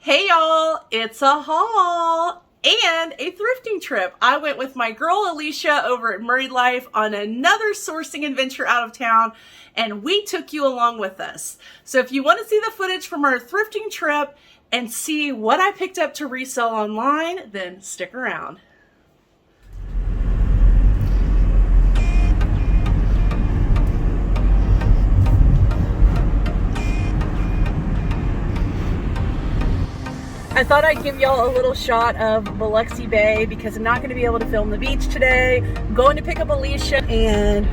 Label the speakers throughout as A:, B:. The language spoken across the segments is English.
A: Hey y'all, it's a haul and a thrifting trip. I went with my girl Alicia over at Murrayed Life on another sourcing adventure out of town, and we took you along with us. So if you want to see the footage from our thrifting trip and see what I picked up to resell online, then stick around. I thought I'd give y'all a little shot of Biloxi Bay because I'm not going to be able to film the beach today. I'm going to pick up Alicia and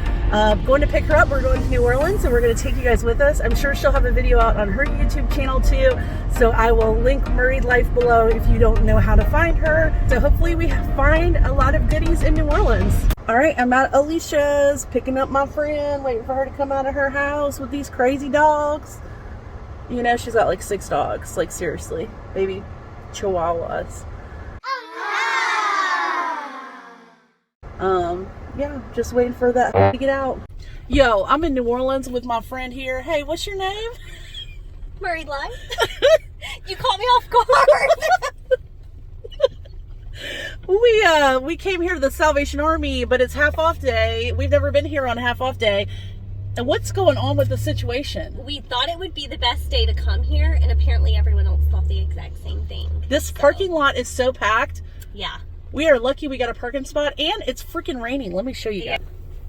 A: going to pick her up. We're going to New Orleans and we're going to take you guys with us. I'm sure she'll have a video out on her YouTube channel too. So I will link Murrayed Life below if you don't know how to find her. So hopefully we find a lot of goodies in New Orleans. All right, I'm at Alicia's picking up my friend, waiting for her to come out of her house with these crazy dogs. You know, she's got like 6 dogs, like seriously, baby chihuahuas. Yeah, just waiting for that to get out. Yo, I'm in New Orleans with my friend here. Hey, what's your name?
B: Murrayed Life. You caught me off guard.
A: We came here to the Salvation Army, but it's half off day. We've never been here on half off day. And what's going on with the situation?
B: We thought it would be the best day to come here, and apparently everyone else thought the exact same thing.
A: This parking lot is so packed.
B: Yeah.
A: We are lucky we got a parking spot, and it's freaking raining. Let me show you guys.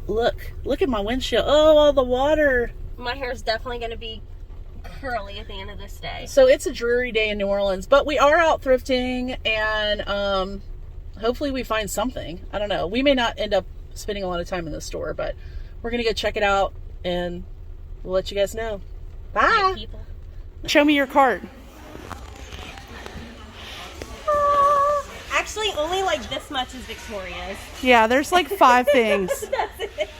A: Look at my windshield. Oh, all the water.
B: My hair is definitely going to be curly at the end of this day.
A: So it's a dreary day in New Orleans, but we are out thrifting, and hopefully we find something. I don't know. We may not end up spending a lot of time in the store, but we're going to go check it out, and we'll let you guys know. Bye. People. Show me your cart.
B: Actually, only like this much is Victoria's.
A: Yeah, there's like 5 things.
B: That's it.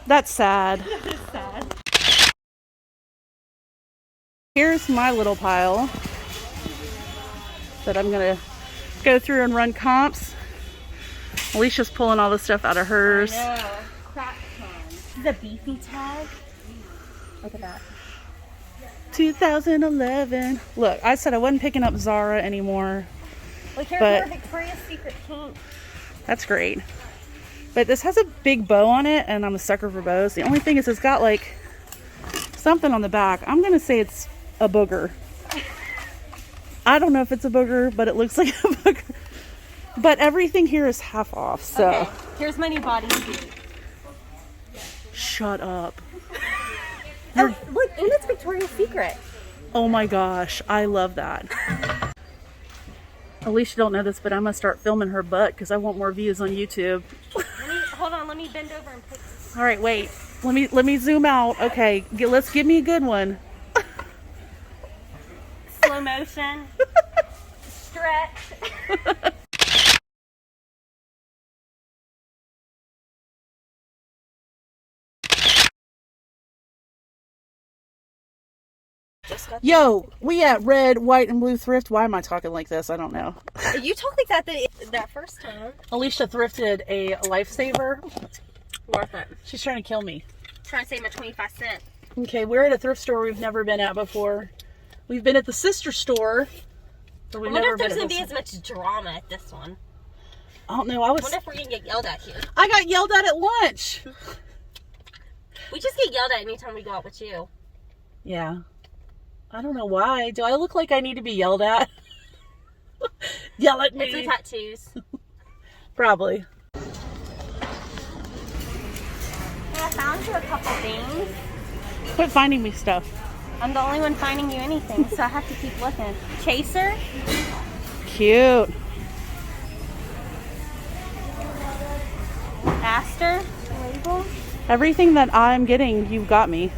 A: That's sad.
B: That is sad.
A: Here's my little pile that I'm going to go through and run comps. Alicia's pulling all the stuff out of hers.
B: I know. Crap ton. This is a beefy tag. Look at that.
A: 2011. Look, I said I wasn't picking up Zara anymore.
B: Look, here's
A: But
B: more Victoria's Secret pink.
A: That's great. But this has a big bow on it, and I'm a sucker for bows. The only thing is it's got like something on the back. I'm going to say it's a booger. I don't know if it's a booger, but it looks like a booger. But everything here is half off, so.
B: Okay, here's my new body suit.
A: Shut up.
B: Oh, look, and it's Victoria's Secret.
A: Oh my gosh, I love that. Alicia don't know this, but I'm gonna start filming her butt because I want more views on YouTube.
B: Hold on, let me bend over and pick.
A: All right, wait. Let me zoom out. Okay, let's give me a good one.
B: Slow motion. Stretch.
A: Yo, we at Red, White, and Blue Thrift. Why am I talking like this? I don't know.
B: You talked like that first time.
A: Alicia thrifted a lifesaver.
B: Worth it.
A: She's trying to kill me.
B: Trying to save my 25 cents.
A: Okay, we're at a thrift store we've never been at before. We've been at the sister store, but we've
B: I wonder
A: never
B: if
A: been
B: there's
A: at
B: going to
A: this
B: be as much drama at this one.
A: I don't know.
B: I wonder if we're going to get yelled at here.
A: I got yelled at lunch.
B: We just get yelled at anytime we go out with you.
A: Yeah. I don't know why. Do I look like I need to be yelled at? Yell at me.
B: It's the tattoos.
A: Probably.
B: Hey, I found you a couple things.
A: Quit finding me stuff.
B: I'm the only one finding you anything, so I have to keep looking. Chaser.
A: Cute.
B: Aster. Label.
A: Everything that I'm getting, you've got me.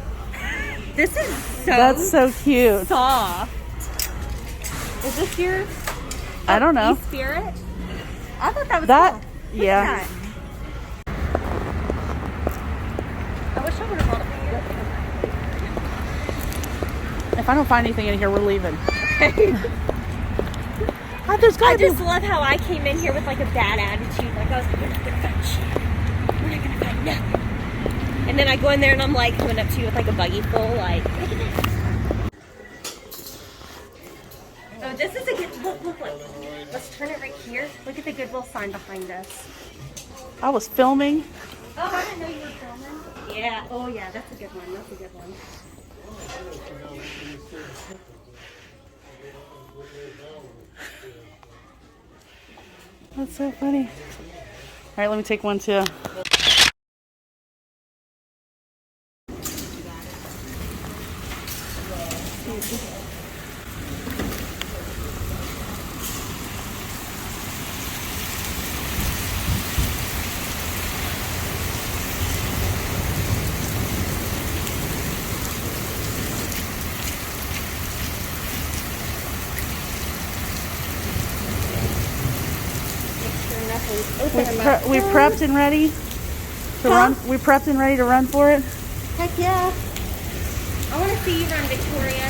B: This is so
A: That's so cute.
B: soft. Is this your
A: I don't know.
B: Spirit? I thought that was
A: That,
B: cool.
A: yeah.
B: I wish I would have brought it.
A: If I don't find anything in here, we're leaving.
B: Okay.
A: I
B: just love how I came in here with like a bad attitude. Like I was like, we're not gonna find shit. We're not gonna find nothing. And then I go in there and I'm like coming up to you with like a buggy full, like, look at this. Oh, this is a good look. Let's turn it right here. Look at the Goodwill sign behind us.
A: I was filming.
B: Oh, I didn't know you were filming. Yeah. Oh, yeah. That's a good one. That's a good one.
A: That's so funny. All right, let me take one too. We prepped and ready to run. We prepped and ready to run for it.
B: Heck yeah. I want to see you run, Victoria.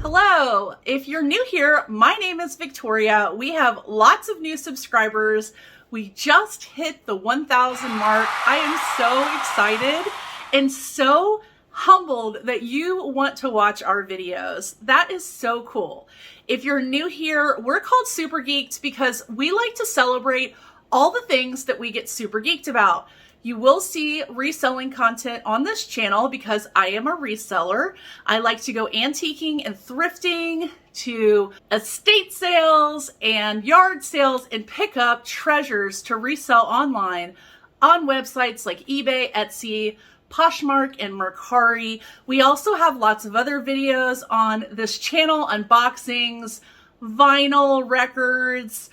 A: Hello, if you're new here, my name is Victoria. We have lots of new subscribers. We just hit the 1,000 mark. I am so excited and so humbled that you want to watch our videos. That is so cool. If you're new here, we're called Super Geeked because we like to celebrate all the things that we get super geeked about. You will see reselling content on this channel because I am a reseller. I like to go antiquing and thrifting to estate sales and yard sales and pick up treasures to resell online on websites like eBay, Etsy, Poshmark, and Mercari. We also have lots of other videos on this channel, unboxings, vinyl records,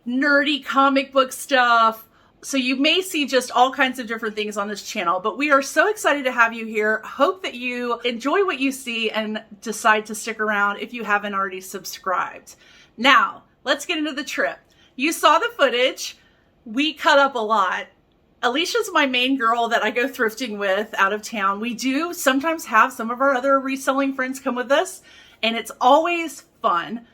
A: nerdy comic book stuff. So you may see just all kinds of different things on this channel, but we are so excited to have you here. Hope that you enjoy what you see and decide to stick around if you haven't already subscribed. Now, let's get into the trip. You saw the footage. We cut up a lot. Alicia's my main girl that I go thrifting with out of town. We do sometimes have some of our other reselling friends come with us, and it's always fun.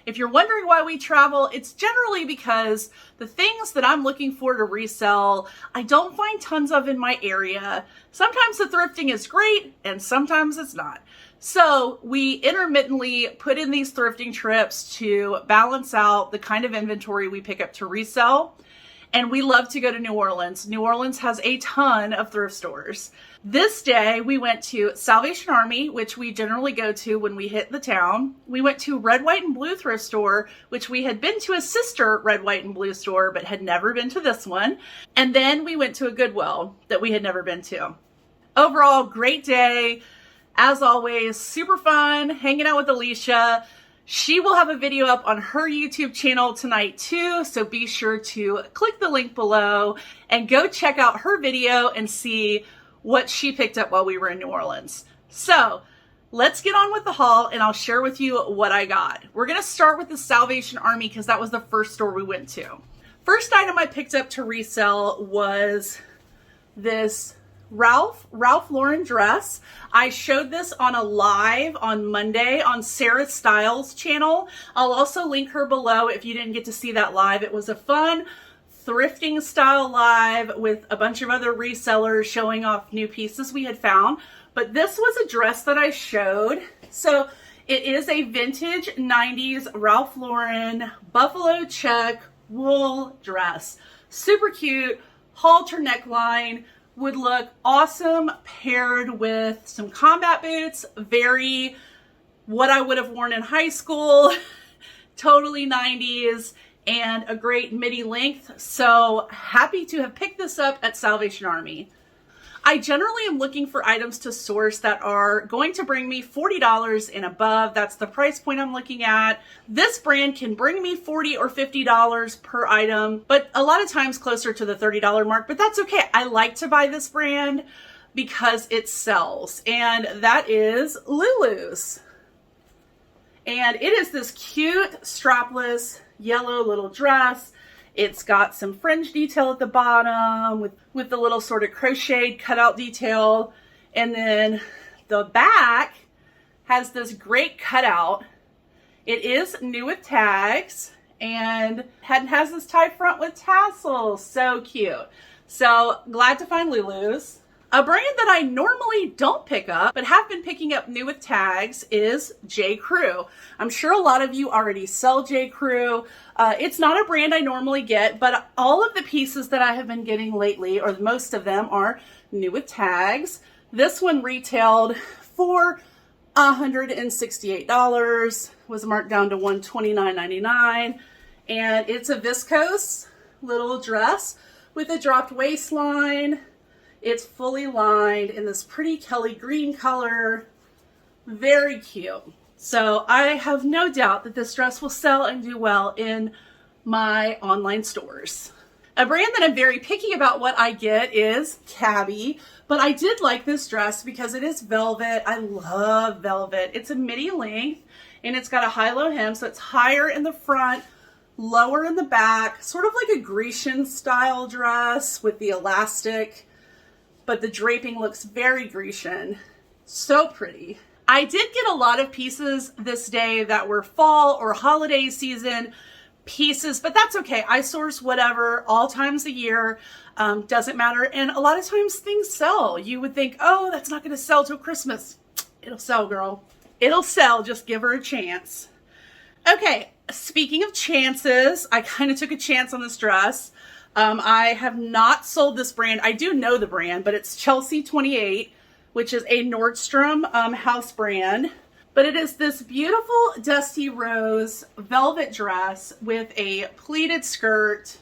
A: If you're wondering why we travel, it's generally because the things that I'm looking for to resell, I don't find tons of in my area. Sometimes the thrifting is great, and sometimes it's not. So we intermittently put in these thrifting trips to balance out the kind of inventory we pick up to resell. And we love to go to New Orleans. New Orleans has a ton of thrift stores. This day we went to Salvation Army, which we generally go to when we hit the town. We went to Red, White, and Blue thrift store, which we had been to a sister Red, White, and Blue store, but had never been to this one. And then we went to a Goodwill that we had never been to. Overall, great day. As always, super fun, hanging out with Alicia. She will have a video up on her YouTube channel tonight too, so be sure to click the link below and go check out her video and see what she picked up while we were in New Orleans. So let's get on with the haul and I'll share with you what I got. We're gonna start with the Salvation Army because that was the first store we went to. First item I picked up to resell was this Ralph Lauren dress. I showed this on a live on Monday on Sarah Styles channel. I'll also link her below if you didn't get to see that live. It was a fun thrifting style live with a bunch of other resellers showing off new pieces we had found. But this was a dress that I showed. So it is a vintage 90s Ralph Lauren buffalo check wool dress. Super cute, halter neckline. Would look awesome paired with some combat boots. Very what I would have worn in high school. Totally 90s and a great midi length. So happy to have picked this up at Salvation Army. I generally am looking for items to source that are going to bring me $40 and above. That's the price point I'm looking at. This brand can bring me $40 or $50 per item, but a lot of times closer to the $30 mark, but that's okay. I like to buy this brand because it sells, and that is Lulu's. And it is this cute strapless yellow little dress. It's got some fringe detail at the bottom with the little sort of crocheted cutout detail. And then the back has this great cutout. It is new with tags and has this tie front with tassels. So cute. So glad to find Lulu's. A brand that I normally don't pick up, but have been picking up new with tags is J. Crew. I'm sure a lot of you already sell J. Crew. It's not a brand I normally get, but all of the pieces that I have been getting lately, or most of them, are new with tags. This one retailed for $168, was marked down to $129.99, and it's a viscose little dress with a dropped waistline. It's fully lined in this pretty Kelly green color. Very cute. So I have no doubt that this dress will sell and do well in my online stores. A brand that I'm very picky about what I get is Cabby, but I did like this dress because it is velvet. I love velvet. It's a midi length and it's got a high-low hem, so it's higher in the front, lower in the back, sort of like a Grecian style dress with the elastic, but the draping looks very Grecian. So pretty. I did get a lot of pieces this day that were fall or holiday season pieces, but that's okay. I source whatever all times a year. Doesn't matter. And a lot of times things sell. You would think, oh, that's not going to sell till Christmas. It'll sell, girl. It'll sell. Just give her a chance. Okay. Speaking of chances, I kind of took a chance on this dress. I have not sold this brand. I do know the brand, but it's Chelsea 28, which is a Nordstrom house brand. But it is this beautiful dusty rose velvet dress with a pleated skirt.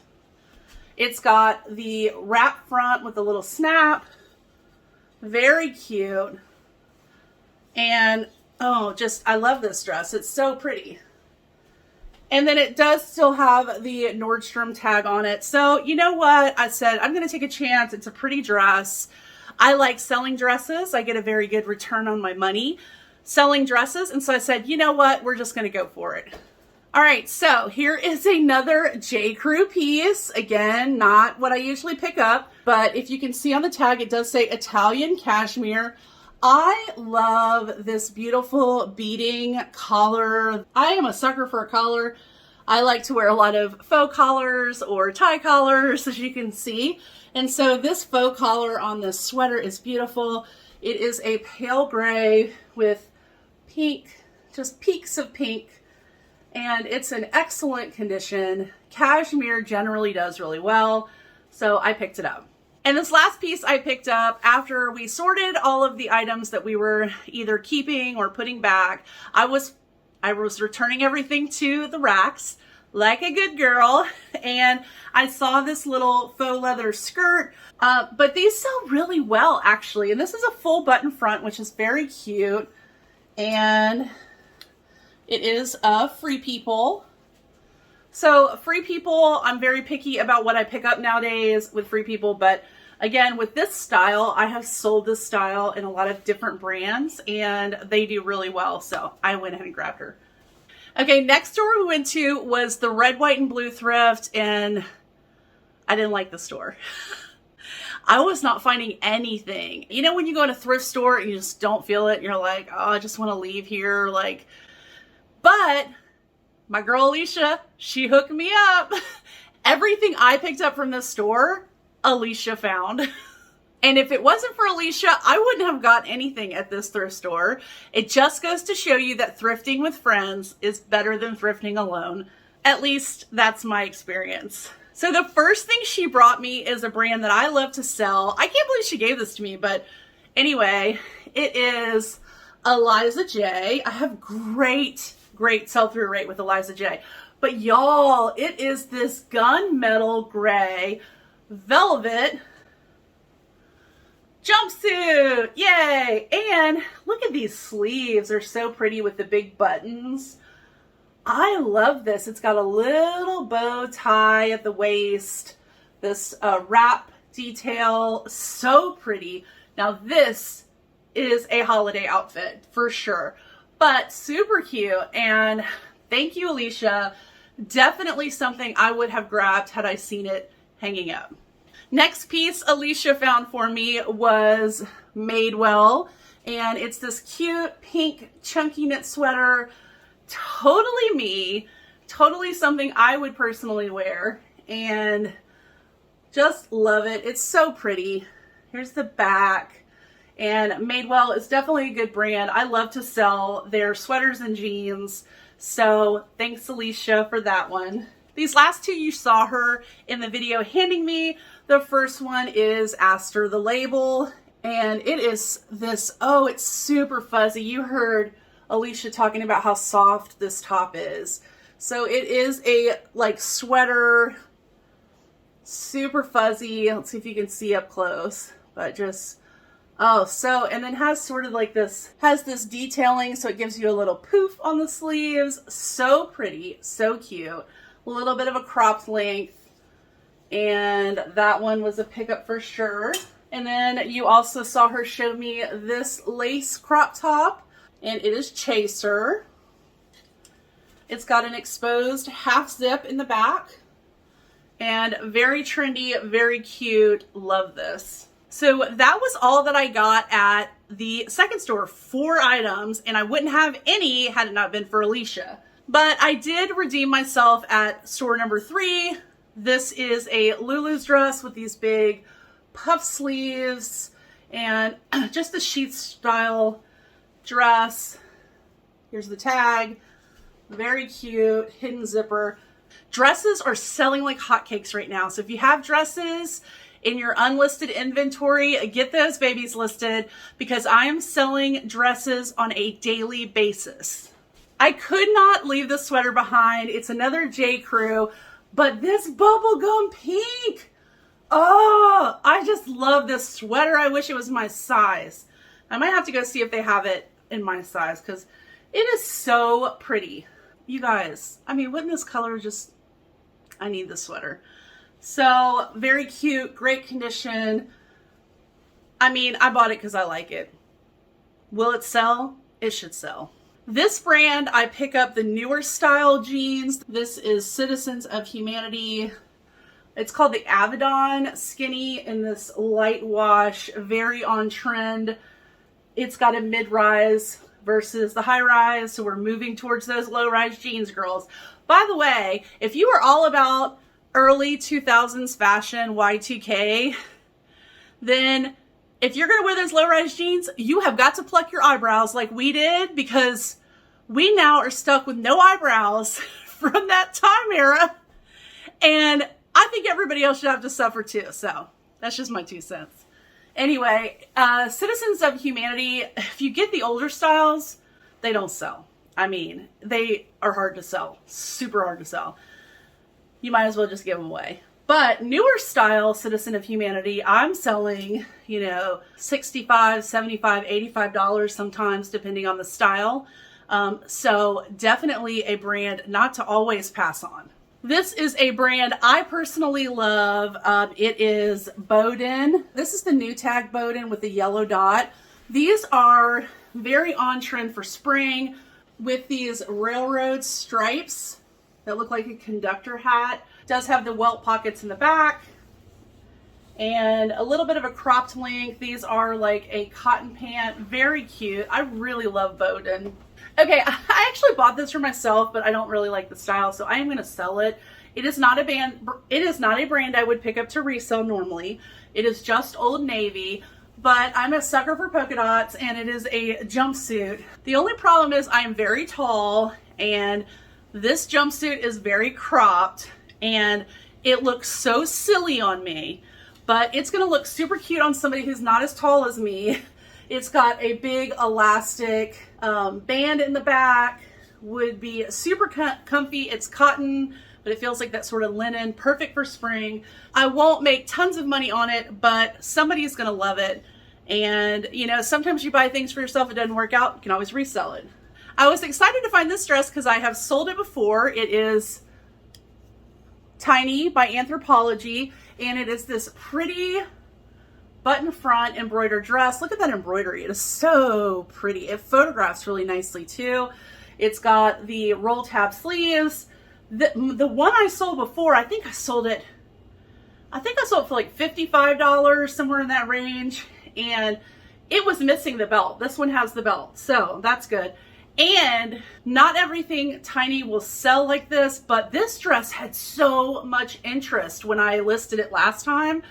A: It's got the wrap front with a little snap. Very cute. And oh, I love this dress. It's so pretty. And then it does still have the Nordstrom tag on it. So you know what? I said, I'm going to take a chance. It's a pretty dress. I like selling dresses. I get a very good return on my money selling dresses. And so I said, you know what? We're just going to go for it. All right. So here is another J. Crew piece. Again, not what I usually pick up, but if you can see on the tag, it does say Italian cashmere. I love this beautiful beading collar. I am a sucker for a collar. I like to wear a lot of faux collars or tie collars, as you can see. And so this faux collar on this sweater is beautiful. It is a pale gray with pink, just peaks of pink. And it's in excellent condition. Cashmere generally does really well, so I picked it up. And this last piece I picked up after we sorted all of the items that we were either keeping or putting back. I was returning everything to the racks like a good girl, and I saw this little faux leather skirt, but these sell really well actually. And this is a full button front, which is very cute, and it is Free People. So Free People, I'm very picky about what I pick up nowadays with Free People, but again, with this style, I have sold this style in a lot of different brands and they do really well. So I went ahead and grabbed her. Okay, next store we went to was the Red, White, and Blue Thrift, and I didn't like the store. I was not finding anything. You know when you go to a thrift store and you just don't feel it, and you're like, oh, I just want to leave here, like, but my girl Alicia, she hooked me up. Everything I picked up from this store, Alicia found. And if it wasn't for Alicia, I wouldn't have got anything at this thrift store. It just goes to show you that thrifting with friends is better than thrifting alone. At least that's my experience. So the first thing she brought me is a brand that I love to sell. I can't believe she gave this to me, but anyway, it is Eliza J. I have great sell-through rate with Eliza J. But y'all, it is this gunmetal gray velvet jumpsuit. Yay! And look at these sleeves. They're so pretty with the big buttons. I love this. It's got a little bow tie at the waist. This wrap detail. So pretty. Now this is a holiday outfit for sure. But super cute, and thank you, Alicia. Definitely something I would have grabbed had I seen it hanging up. Next piece Alicia found for me was Madewell, and it's this cute pink chunky knit sweater. Totally me, Totally something I would personally wear and just love it. It's so pretty. Here's the back. And Madewell is definitely a good brand. I love to sell their sweaters and jeans. So thanks, Alicia, for that one. These last two you saw her in the video handing me. The first one is Aster the Label. And it is this, oh, it's super fuzzy. You heard Alicia talking about how soft this top is. So it is a like sweater, super fuzzy. Let's see if you can see up close, but just, oh, so, and then has sort of like this, has this detailing. So it gives you a little poof on the sleeves. So pretty, so cute. A little bit of a cropped length. And that one was a pickup for sure. And then you also saw her show me this lace crop top, and it is Chaser. It's got an exposed half zip in the back and very trendy, very cute. Love this. So that was all that I got at the second store, 4 items, and I wouldn't have any had it not been for Alicia. But I did redeem myself at store number 3. This is a Lulu's dress with these big puff sleeves and just the sheath style dress. Here's the tag. Very cute, hidden zipper. Dresses are selling like hotcakes right now. So if you have dresses in your unlisted inventory, get those babies listed because I am selling dresses on a daily basis. I could not leave the sweater behind. It's another J. Crew, but this bubblegum pink. Oh, I just love this sweater. I wish it was my size. I might have to go see if they have it in my size because it is so pretty. You guys, I mean, wouldn't this color just, I need this sweater. So very cute, great condition. I mean, I bought it because I like it. Will it sell? It should sell. This brand, I pick up the newer style jeans. This is Citizens of Humanity. It's called the Avedon Skinny in this light wash, very on trend. It's got a mid-rise versus the high-rise, so we're moving towards those low-rise jeans, girls. By the way, if you are all about early 2000s fashion, Y2K, then if you're gonna wear those low-rise jeans, you have got to pluck your eyebrows like we did, because we now are stuck with no eyebrows from that time era, and I think everybody else should have to suffer too. So that's just my 2 cents. Anyway, Citizens of Humanity, if you get the older styles, they don't sell. I mean, they are hard to sell, super hard to sell. You might as well just give them away. But newer style Citizen of Humanity, I'm selling, you know, $65, $75, $85 sometimes, depending on the style. So definitely a brand not to always pass on. This is a brand I personally love. It is Bowden. This is the new tag Bowden with the yellow dot. These are very on trend for spring with these railroad stripes that look like a conductor hat. It does have the welt pockets in the back and a little bit of a cropped length. These are like a cotton pant, very cute. I really love Bowden. Okay, I actually bought this for myself, but I don't really like the style, so I am going to sell it. It is not a brand I would pick up to resell normally. It is just Old Navy, but I'm a sucker for polka dots, and it is a jumpsuit. The only problem is I am very tall, and this jumpsuit is very cropped, and it looks so silly on me, but it's going to look super cute on somebody who's not as tall as me. It's got a big elastic band in the back, would be super comfy. It's cotton, but it feels like that sort of linen, perfect for spring. I won't make tons of money on it, but somebody's gonna love it. And you know, sometimes you buy things for yourself, it doesn't work out, you can always resell it. I was excited to find this dress because I have sold it before. It is Tiny by Anthropologie, and it is this pretty button front embroidered dress. Look at that embroidery. It is so pretty. It photographs really nicely too. It's got the roll tab sleeves. The one I sold before, I think I sold it for like $55, somewhere in that range. And it was missing the belt. This one has the belt, so that's good. And not everything tiny will sell like this, but this dress had so much interest when I listed it last time.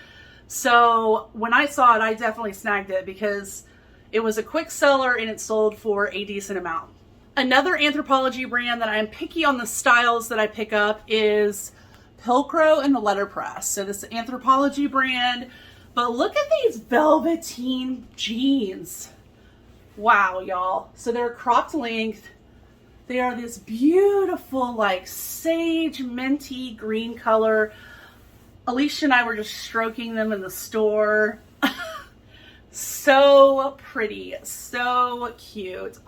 A: So when I saw it, I definitely snagged it because it was a quick seller and it sold for a decent amount. Another Anthropologie brand that I'm picky on the styles that I pick up is Pilcrow and the Letterpress. So this is Anthropologie brand, but look at these velveteen jeans. Wow, y'all. So they're cropped length. They are this beautiful, like sage minty green color. Alicia and I were just stroking them in the store. So pretty, so cute.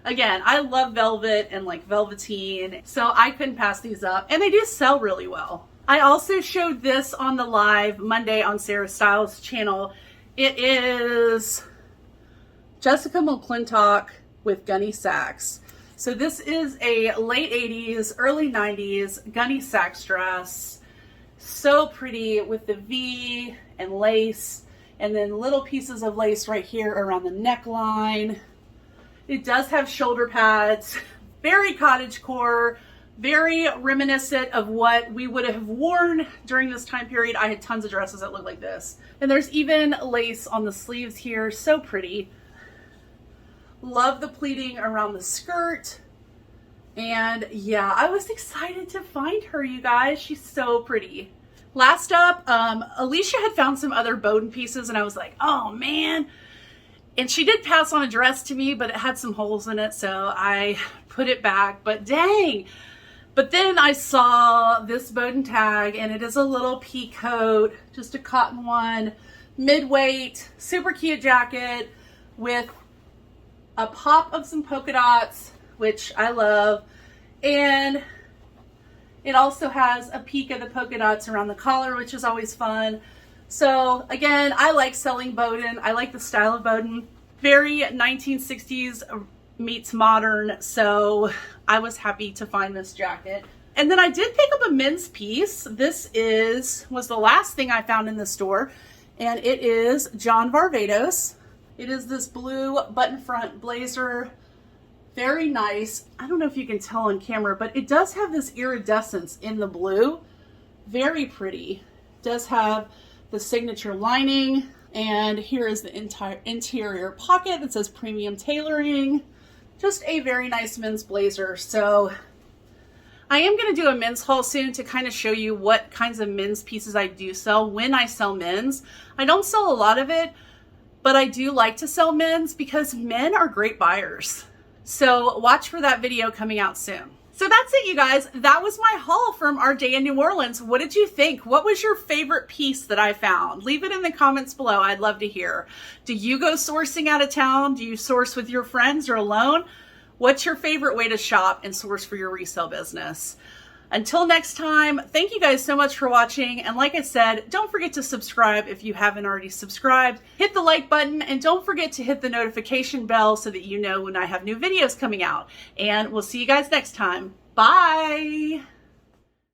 A: Again, I love velvet and like velveteen, so I couldn't pass these up, and they do sell really well. I also showed this on the live Monday on Sarah Styles channel. It is Jessica McClintock with Gunny Sacks. So this is a late 80s, early 90s Gunny Sacks dress. So pretty with the V and lace, and then little pieces of lace right here around the neckline. It does have shoulder pads, very cottagecore, very reminiscent of what we would have worn during this time period. I had tons of dresses that look like this. And there's even lace on the sleeves here, so pretty. Love the pleating around the skirt. And yeah, I was excited to find her, you guys. She's so pretty. Last up, Alicia had found some other Bowden pieces and I was like, oh man. And she did pass on a dress to me, but it had some holes in it, so I put it back, but dang. But then I saw this Bowden tag, and it is a little pea coat, just a cotton one, mid-weight, super cute jacket with a pop of some polka dots, which I love. And it also has a peek of the polka dots around the collar, which is always fun. So again, I like selling Bowden. I like the style of Bowden. Very 1960s meets modern. So I was happy to find this jacket. And then I did pick up a men's piece. This was the last thing I found in the store. And it is John Varvatos. It is this blue button front blazer. Very nice. I don't know if you can tell on camera, but it does have this iridescence in the blue. Very pretty. It does have the signature lining, and here is the entire interior pocket that says premium tailoring. Just a very nice men's blazer. So I am going to do a men's haul soon to kind of show you what kinds of men's pieces I do sell when I sell men's. I don't sell a lot of it, but I do like to sell men's because men are great buyers. So watch for that video coming out soon. So that's it, you guys. That was my haul from our day in New Orleans. What did you think? What was your favorite piece that I found? Leave it in the comments below. I'd love to hear. Do you go sourcing out of town? Do you source with your friends or alone? What's your favorite way to shop and source for your resale business? Until next time, thank you guys so much for watching. And like I said, don't forget to subscribe if you haven't already subscribed. Hit the like button and don't forget to hit the notification bell so that you know when I have new videos coming out. And we'll see you guys next time. Bye.